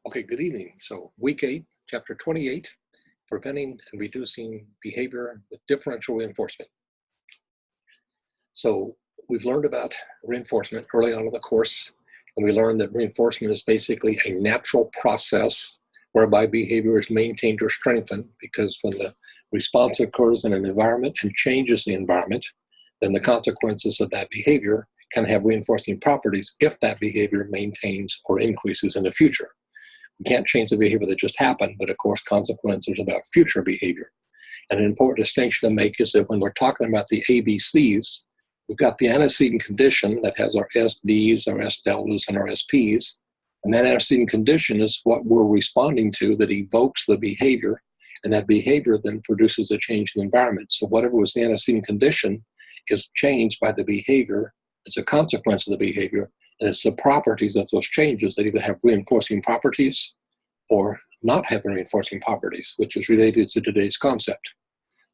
Okay, good evening. So week 8, chapter 28, preventing and reducing behavior with differential reinforcement. So we've learned about reinforcement early on in the course, and we learned that reinforcement is basically a natural process whereby behavior is maintained or strengthened, because when the response occurs in an environment and changes the environment, then the consequences of that behavior can have reinforcing properties if that behavior maintains or increases in the future. We can't change the behavior that just happened, but of course consequences about future behavior. And an important distinction to make is that when we're talking about the ABCs, we've got the antecedent condition that has our SDs, our S deltas, and our SPs. And that antecedent condition is what we're responding to that evokes the behavior, and that behavior then produces a change in the environment. So whatever was the antecedent condition is changed by the behavior as a consequence of the behavior. And it's the properties of those changes that either have reinforcing properties or not having reinforcing properties, which is related to today's concept.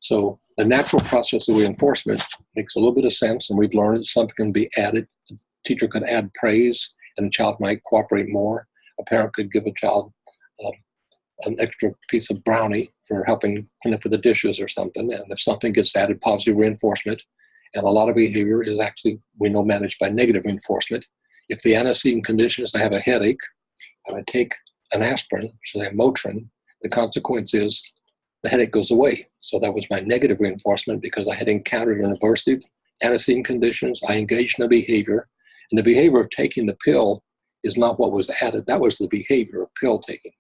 So the natural process of reinforcement makes a little bit of sense, and we've learned that something can be added. A teacher could add praise, and a child might cooperate more. A parent could give a child an extra piece of brownie for helping clean up with the dishes or something. And if something gets added, positive reinforcement. And a lot of behavior is actually, we know, managed by negative reinforcement. If the antecedent condition is I have a headache, and I take an aspirin, so I have Motrin, the consequence is the headache goes away. So that was my negative reinforcement because I had encountered an aversive antecedent conditions. I engaged in the behavior, and the behavior of taking the pill is not what was added. That was the behavior of pill taking.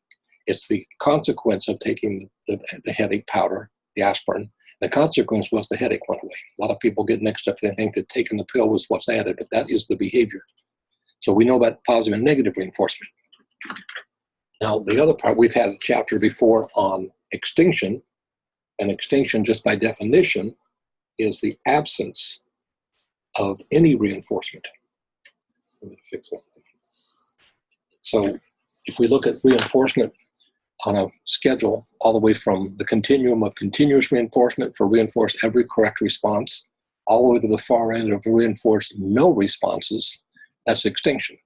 It's the consequence of taking the headache powder, the aspirin. The consequence was the headache went away. A lot of people get mixed up. They think that taking the pill was what's added, but that is the behavior. So we know about positive and negative reinforcement. Now, the other part, we've had a chapter before on extinction, and extinction, just by definition, is the absence of any reinforcement. Let me fix that. So if we look at reinforcement on a schedule all the way from the continuum of continuous reinforcement for reinforce every correct response, all the way to the far end of reinforce no responses, that's extinction.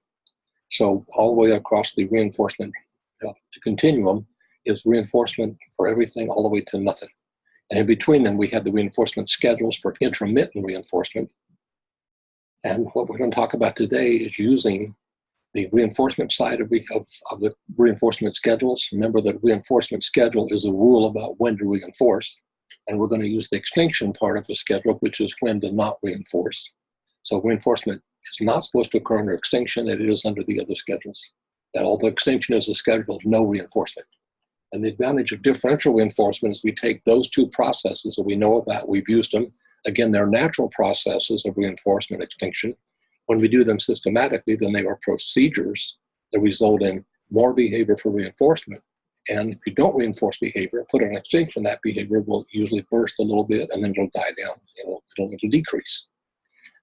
So all the way across the reinforcement the continuum is reinforcement for everything all the way to nothing. And in between them, we have the reinforcement schedules for intermittent reinforcement. And what we're going to talk about today is using the reinforcement side of the reinforcement schedules. Remember that reinforcement schedule is a rule about when to reinforce. And we're going to use the extinction part of the schedule, which is when to not reinforce. So reinforcement is not supposed to occur under extinction. It is under the other schedules. That although extinction is a schedule of no reinforcement. And the advantage of differential reinforcement is we take those two processes that we know about, we've used them. Again, they're natural processes of reinforcement extinction. When we do them systematically, then they are procedures that result in more behavior for reinforcement. And if you don't reinforce behavior, put an extinction, that behavior will usually burst a little bit and then it'll die down, it'll decrease.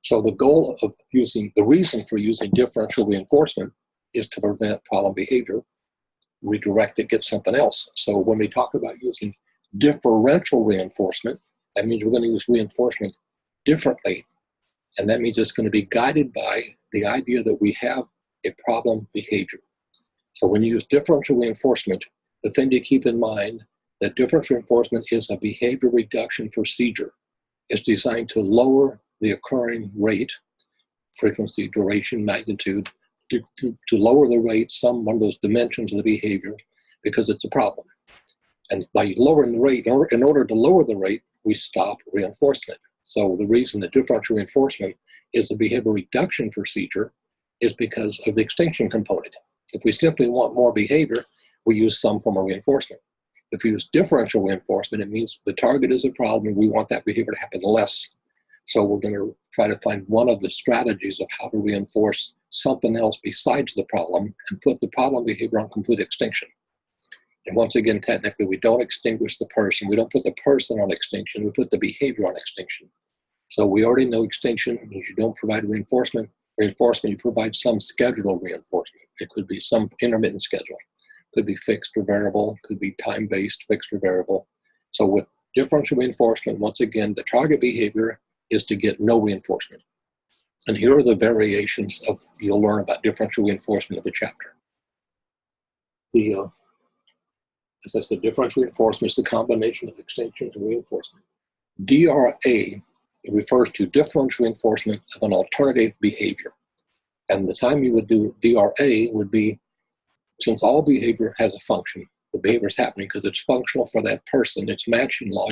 So the goal of the reason for using differential reinforcement is to prevent problem behavior, redirect it, get something else. So when we talk about using differential reinforcement, that means we're going to use reinforcement differently. And that means it's going to be guided by the idea that we have a problem behavior. So when you use differential reinforcement, the thing to keep in mind that differential reinforcement is a behavior reduction procedure. It's designed to lower the occurring rate, frequency, duration, magnitude, to lower the rate, one of those dimensions of the behavior, because it's a problem. And by lowering the rate, in order to lower the rate, we stop reinforcement. So the reason that differential reinforcement is a behavior reduction procedure is because of the extinction component. If we simply want more behavior, we use some form of reinforcement. If we use differential reinforcement, it means the target is a problem and we want that behavior to happen less. So we're going to try to find one of the strategies of how to reinforce something else besides the problem and put the problem behavior on complete extinction. And once again, technically, we don't extinguish the person. We don't put the person on extinction. We put the behavior on extinction. So we already know extinction means you don't provide reinforcement. Reinforcement, you provide some scheduled reinforcement. It could be some intermittent schedule. It could be fixed or variable. It could be time-based, fixed or variable. So with differential reinforcement, once again, the target behavior is to get no reinforcement. And here are the variations you'll learn about differential reinforcement of the chapter. as I said, differential reinforcement is the combination of extinction and reinforcement. DRA, it refers to differential reinforcement of an alternative behavior. And the time you would do DRA would be, since all behavior has a function, the behavior is happening because it's functional for that person, it's matching law.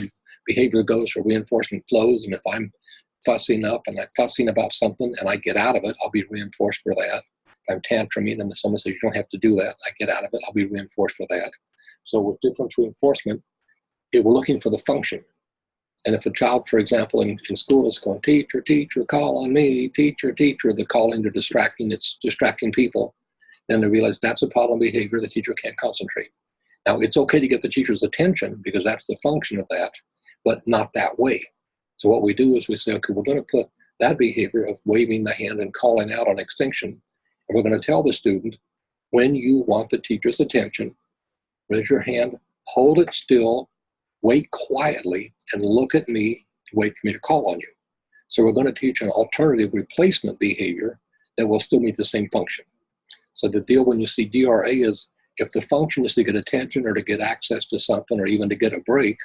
Behavior goes where reinforcement flows, and if I'm fussing up and I'm fussing about something and I get out of it, I'll be reinforced for that. If I'm tantruming and someone says you don't have to do that, I get out of it, I'll be reinforced for that. So with differential reinforcement, we're looking for the function. And if a child, for example, in school is going, teacher, teacher, call on me, teacher, teacher, the calling, they're distracting, it's distracting people, then they realize that's a problem behavior, the teacher can't concentrate. Now, it's okay to get the teacher's attention because that's the function of that, but not that way. So what we do is we say, okay, we're going to put that behavior of waving the hand and calling out on extinction, and we're going to tell the student, when you want the teacher's attention, raise your hand, hold it still, wait quietly, and look at me, wait for me to call on you. So we're going to teach an alternative replacement behavior that will still meet the same function. So the deal when you see DRA is, if the function is to get attention or to get access to something or even to get a break,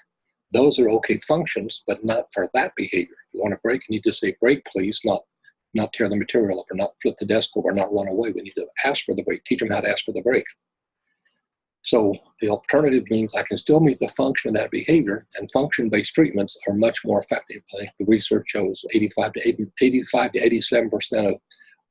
those are okay functions, but not for that behavior. If you want a break, you need to say, break, please, not tear the material up or not flip the desk over or not run away. We need to ask for the break, teach them how to ask for the break. So the alternative means I can still meet the function of that behavior, and function-based treatments are much more effective. I think the research shows 85 to 87%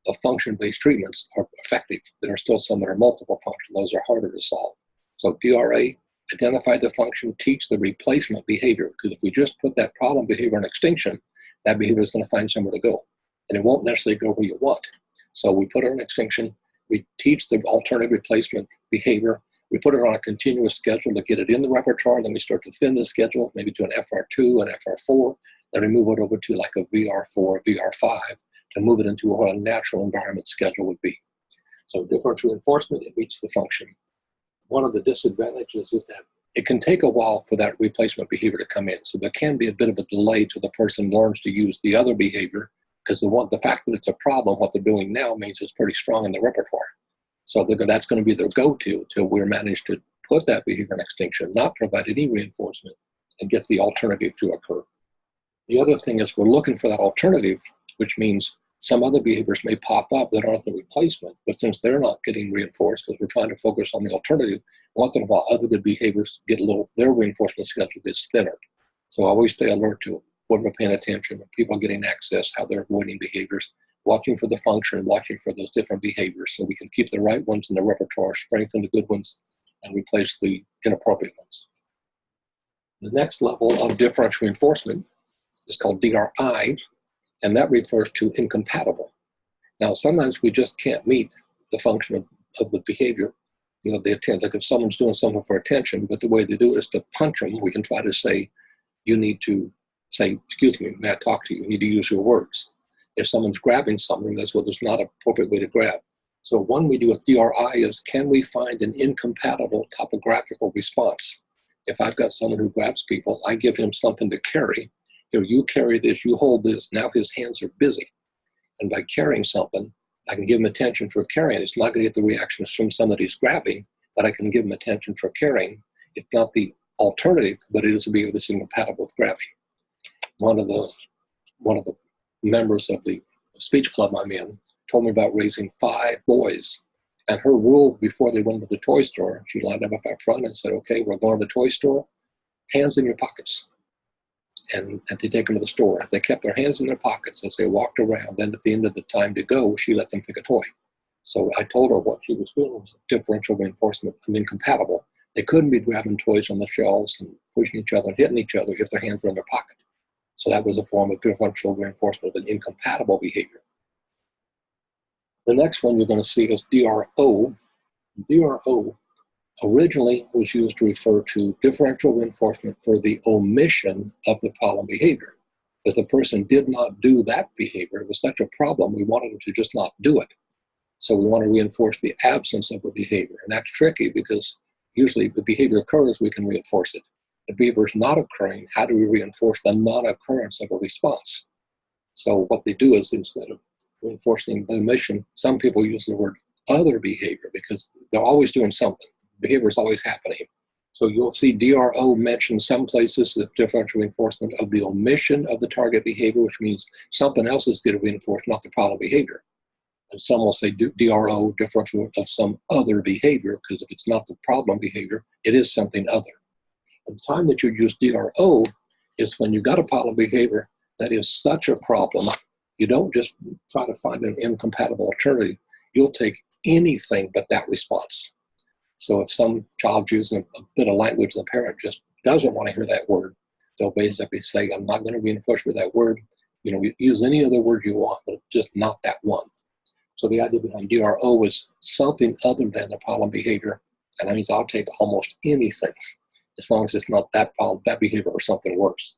of function-based treatments are effective. There are still some that are multiple function. Those are harder to solve. So DRA, identify the function, teach the replacement behavior, because if we just put that problem behavior in extinction, that behavior is going to find somewhere to go, and it won't necessarily go where you want. So we put it in extinction, we teach the alternative replacement behavior, we put it on a continuous schedule to get it in the repertoire, then we start to thin the schedule, maybe to an FR2, an FR4, then we move it over to like a VR4, VR5, to move it into what a natural environment schedule would be. So differential reinforcement, it meets the function. One of the disadvantages is that it can take a while for that replacement behavior to come in. So there can be a bit of a delay till the person learns to use the other behavior, because the fact that it's a problem, what they're doing now, means it's pretty strong in the repertoire. So that's going to be their go-to till we manage to put that behavior in extinction, not provide any reinforcement, and get the alternative to occur. The other thing is we're looking for that alternative, which means some other behaviors may pop up that aren't the replacement, but since they're not getting reinforced because we're trying to focus on the alternative, once in a while other good behaviors get their reinforcement schedule gets thinner. So always stay alert to what we're paying attention, when people are getting access, how they're avoiding behaviors, watching for the function, watching for those different behaviors so we can keep the right ones in the repertoire, strengthen the good ones, and replace the inappropriate ones. The next level of differential reinforcement is called DRI, and that refers to incompatible. Now, sometimes we just can't meet the function of the behavior. You know, like if someone's doing something for attention, but the way they do it is to punch them, we can try to say, you need to say, excuse me, may I talk to you? You need to use your words. If someone's grabbing something, that's well, there's not an appropriate way to grab. So one we do with DRI is, can we find an incompatible topographical response? If I've got someone who grabs people, I give him something to carry. Here, you carry this, you hold this. Now his hands are busy. And by carrying something, I can give him attention for carrying. It's not going to get the reactions from somebody who's grabbing, but I can give him attention for carrying. It's not the alternative, but it is a behavior that's incompatible with grabbing. One of the members of the speech club I'm in told me about raising 5 boys. And her rule before they went to the toy store, she lined them up out front and said, okay, we're going to the toy store, hands in your pockets. And they take them to the store. If they kept their hands in their pockets as they walked around, then at the end of the time to go, she let them pick a toy. So I told her what she was doing was differential reinforcement and incompatible. They couldn't be grabbing toys on the shelves and pushing each other and hitting each other if their hands were in their pocket. So that was a form of differential reinforcement of an incompatible behavior. The next one you're going to see is DRO. DRO originally was used to refer to differential reinforcement for the omission of the problem behavior. If the person did not do that behavior, it was such a problem, we wanted them to just not do it. So we want to reinforce the absence of a behavior. And that's tricky because usually the behavior occurs, we can reinforce it. If the behavior is not occurring, how do we reinforce the non-occurrence of a response? So what they do is, instead of reinforcing the omission, some people use the word other behavior because they're always doing something. behavior is always happening. So you'll see DRO mentioned some places, the differential reinforcement of the omission of the target behavior, which means something else is getting reinforced, not the problem behavior. And some will say DRO, differential of some other behavior, because if it's not the problem behavior, it is something other. And the time that you use DRO is when you've got a problem behavior that is such a problem, you don't just try to find an incompatible alternative. You'll take anything but that response. So if some child's using a bit of language the parent just doesn't want to hear that word, they'll basically say, I'm not going to reinforce with that word. You know, use any other word you want, but just not that one. So the idea behind DRO is something other than the problem behavior. And that means I'll take almost anything as long as it's not that problem, that behavior or something worse.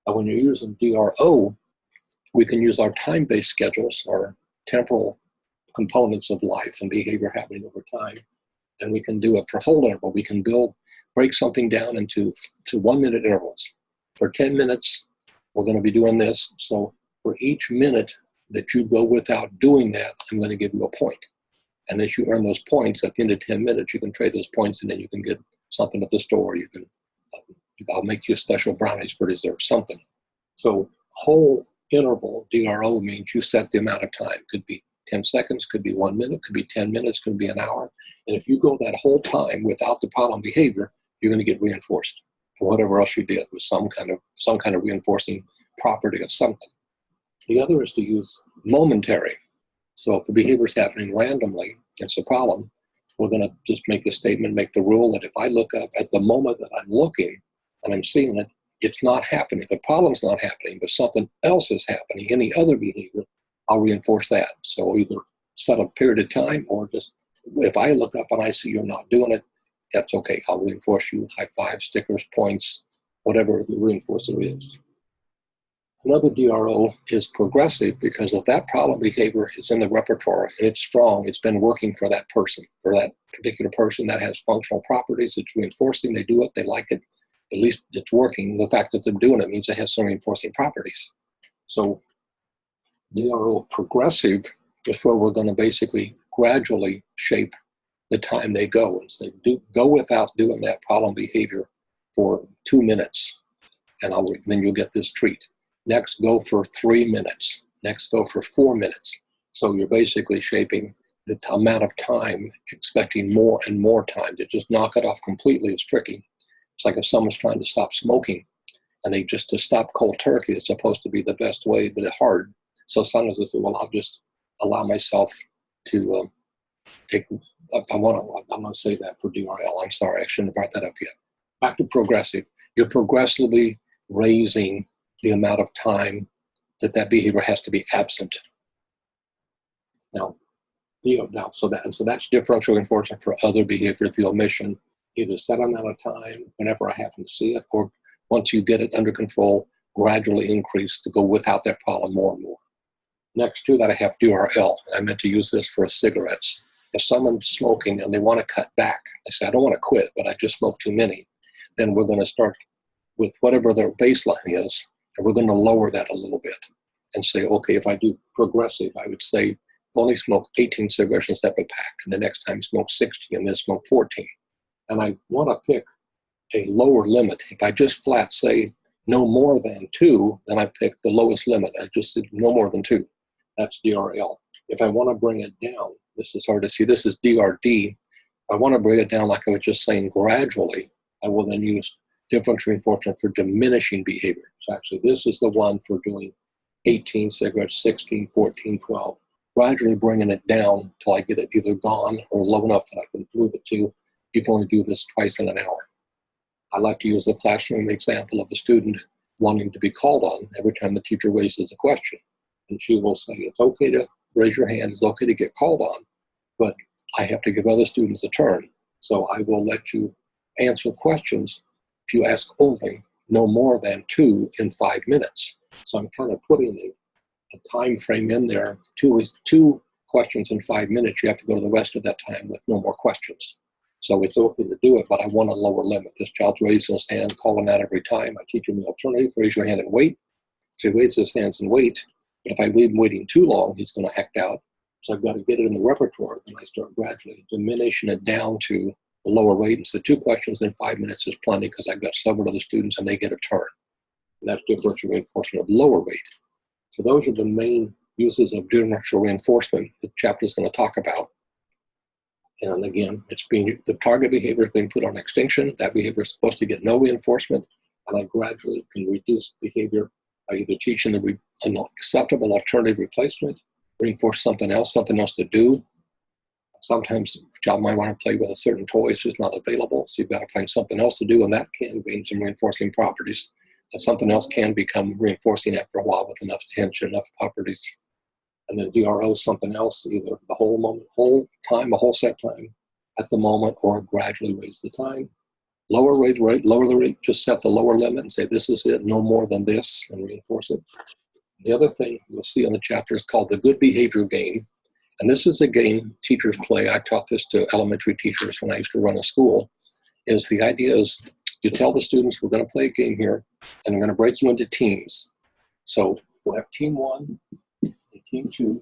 But when you're using DRO, we can use our time-based schedules, or temporal components of life and behavior happening over time. And we can do it for whole interval. We can break something down into 1 minute intervals. For 10 minutes, we're going to be doing this. So for each minute that you go without doing that, I'm going to give you a point. And as you earn those points, at the end of 10 minutes, you can trade those points and then you can get something at the store. You can, I'll make you special brownies for dessert, something. So whole interval, DRO, means you set the amount of time. Could be 10 seconds, could be 1 minute, could be 10 minutes, could be an hour. And if you go that whole time without the problem behavior, you're going to get reinforced for whatever else you did with some kind of reinforcing property of something. The other is to use momentary. So if the behavior is happening randomly, it's a problem. We're going to just make the statement, make the rule that if I look up at the moment that I'm looking and I'm seeing it, it's not happening. The problem's not happening, but something else is happening, any other behavior, I'll reinforce that. So either set a period of time, or just if I look up and I see you're not doing it, that's okay. I'll reinforce you, high five, stickers, points, whatever the reinforcer is. Another DRO is progressive, because if that problem behavior is in the repertoire and it's strong, it's been working for that person, for that particular person that has functional properties, it's reinforcing, they do it, they like it, at least it's working. The fact that they're doing it means it has some reinforcing properties. So DRO progressive is where we're going to basically gradually shape the time they go. And say, go without doing that problem behavior for 2 minutes, and then you'll get this treat. Next, go for 3 minutes. Next, go for 4 minutes. So you're basically shaping the amount of time, expecting more and more time. To just knock it off completely is tricky. It's like if someone's trying to stop smoking, and to stop cold turkey is supposed to be the best way, but it's hard. So sometimes I say, well, I'll just allow myself to take, if I want to, I'm going to say that for DRL. I'm sorry, I shouldn't have brought that up yet. Back to progressive. You're progressively raising the amount of time that behavior has to be absent. So that's differential reinforcement for other behavior, the omission, either set amount of time whenever I happen to see it, or once you get it under control, gradually increase to go without that problem more and more. Next to that, I have DRL. I meant to use this for cigarettes. If someone's smoking and they want to cut back, they say, I don't want to quit, but I just smoked too many, then we're going to start with whatever their baseline is, and we're going to lower that a little bit and say, okay, if I do progressive, I would say only smoke 18 cigarettes instead of a pack, and the next time smoke 60, and then smoke 14. And I want to pick a lower limit. If I just flat say no more than 2, then I pick the lowest limit. I just said no more than 2. That's DRL. If I want to bring it down, this is hard to see, this is DRD. If I want to bring it down, like I was just saying, gradually, I will then use differential reinforcement for diminishing behavior. So actually, this is the one for doing 18 cigarettes, 16, 14, 12, gradually bringing it down till I get it either gone or low enough that I can move it to. You can only do this twice in an hour. I like to use the classroom example of a student wanting to be called on every time the teacher raises a question. And she will say, it's okay to raise your hand, it's okay to get called on, but I have to give other students a turn. So I will let you answer questions if you ask only no more than 2 in 5 minutes. So I'm kind of putting a time frame in there. 2 questions in 5 minutes. You have to go to the rest of that time with no more questions. So it's okay to do it, but I want a lower limit. This child's raising his hand, calling out every time. I teach him the alternative, raise your hand and wait. So he raises his hands and wait. But if I leave him waiting too long, he's going to act out. So I've got to get it in the repertoire. Then I start gradually diminishing it down to the lower weight. Instead of 2 questions in 5 minutes is plenty because I've got several other students and they get a turn. And that's differential reinforcement of lower weight. So those are the main uses of differential reinforcement the chapter is going to talk about. And again, the target behavior is being put on extinction. That behavior is supposed to get no reinforcement, and I gradually can reduce behavior by either teaching an acceptable alternative replacement, reinforce something else to do. Sometimes a child might want to play with a certain toy, it's just not available, so you've got to find something else to do, and that can gain some reinforcing properties. But something else can become reinforcing after a while with enough attention, enough properties. And then DRO something else, either the whole moment, whole time, a whole set time at the moment, or gradually raise the time. Lower the rate, just set the lower limit and say this is it, no more than this, and reinforce it. The other thing you'll see on the chapter is called the good behavior game. And this is a game teachers play. I taught this to elementary teachers when I used to run a school. The idea is you tell the students we're going to play a game here, and I'm going to break you into teams. So we'll have team 1, team 2,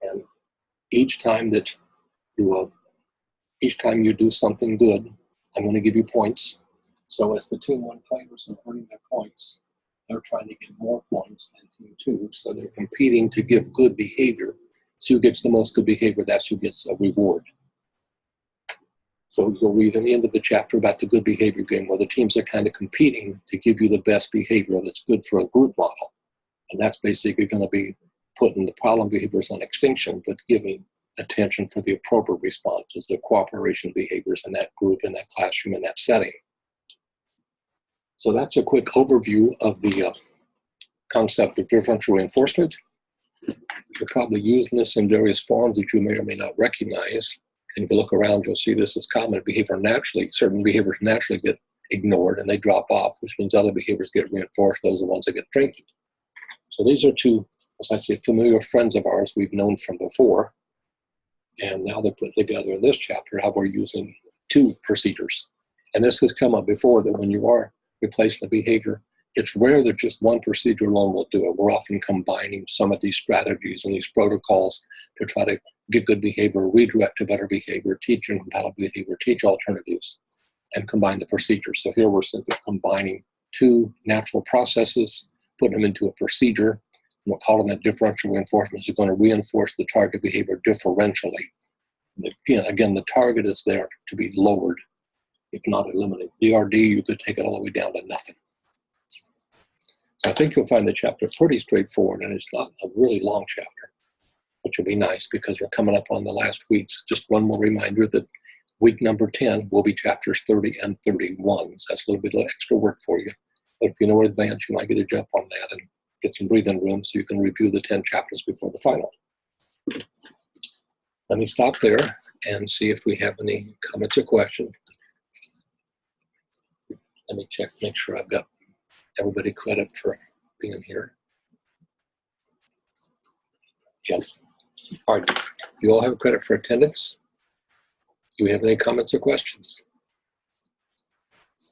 and each time you do something good, I'm going to give you points. So as the team 1 players are earning their points, they're trying to get more points than team 2, so they're competing to give good behavior. So who gets the most good behavior, that's who gets a reward. So you'll read in the end of the chapter about the good behavior game, where the teams are kind of competing to give you the best behavior that's good for a group model. And that's basically going to be putting the problem behaviors on extinction, but giving attention for the appropriate responses, the cooperation behaviors in that group, in that classroom, in that setting. So that's a quick overview of the concept of differential reinforcement. You're probably using this in various forms that you may or may not recognize. And if you look around, you'll see this is common behavior naturally. Certain behaviors naturally get ignored and they drop off, which means other behaviors get reinforced. Those are the ones that get strengthened. So these are two, as I say, familiar friends of ours we've known from before. And now they're put together in this chapter how we're using 2 procedures. And this has come up before, that when you are replacing a behavior, it's rare that just one procedure alone will do it. We're often combining some of these strategies and these protocols to try to get good behavior, redirect to better behavior, teach incompatible behavior, teach alternatives, and combine the procedures. So here we're simply combining 2 natural processes, putting them into a procedure, and we're calling that differential reinforcement. You're going to reinforce the target behavior differentially. Again, the target is there to be lowered, if not eliminated. DRD, you could take it all the way down to nothing. I think you'll find the chapter pretty straightforward, and it's not a really long chapter, which will be nice because we're coming up on the last weeks. Just one more reminder that week number 10 will be chapters 30 and 31. So that's a little bit of extra work for you. But if you know in advance, you might get a jump on that and get some breathing room so you can review the 10 chapters before the final. Let me stop there and see if we have any comments or questions. Let me check, make sure I've got everybody credit for being here. Yes. All right. You all have credit for attendance. Do we have any comments or questions?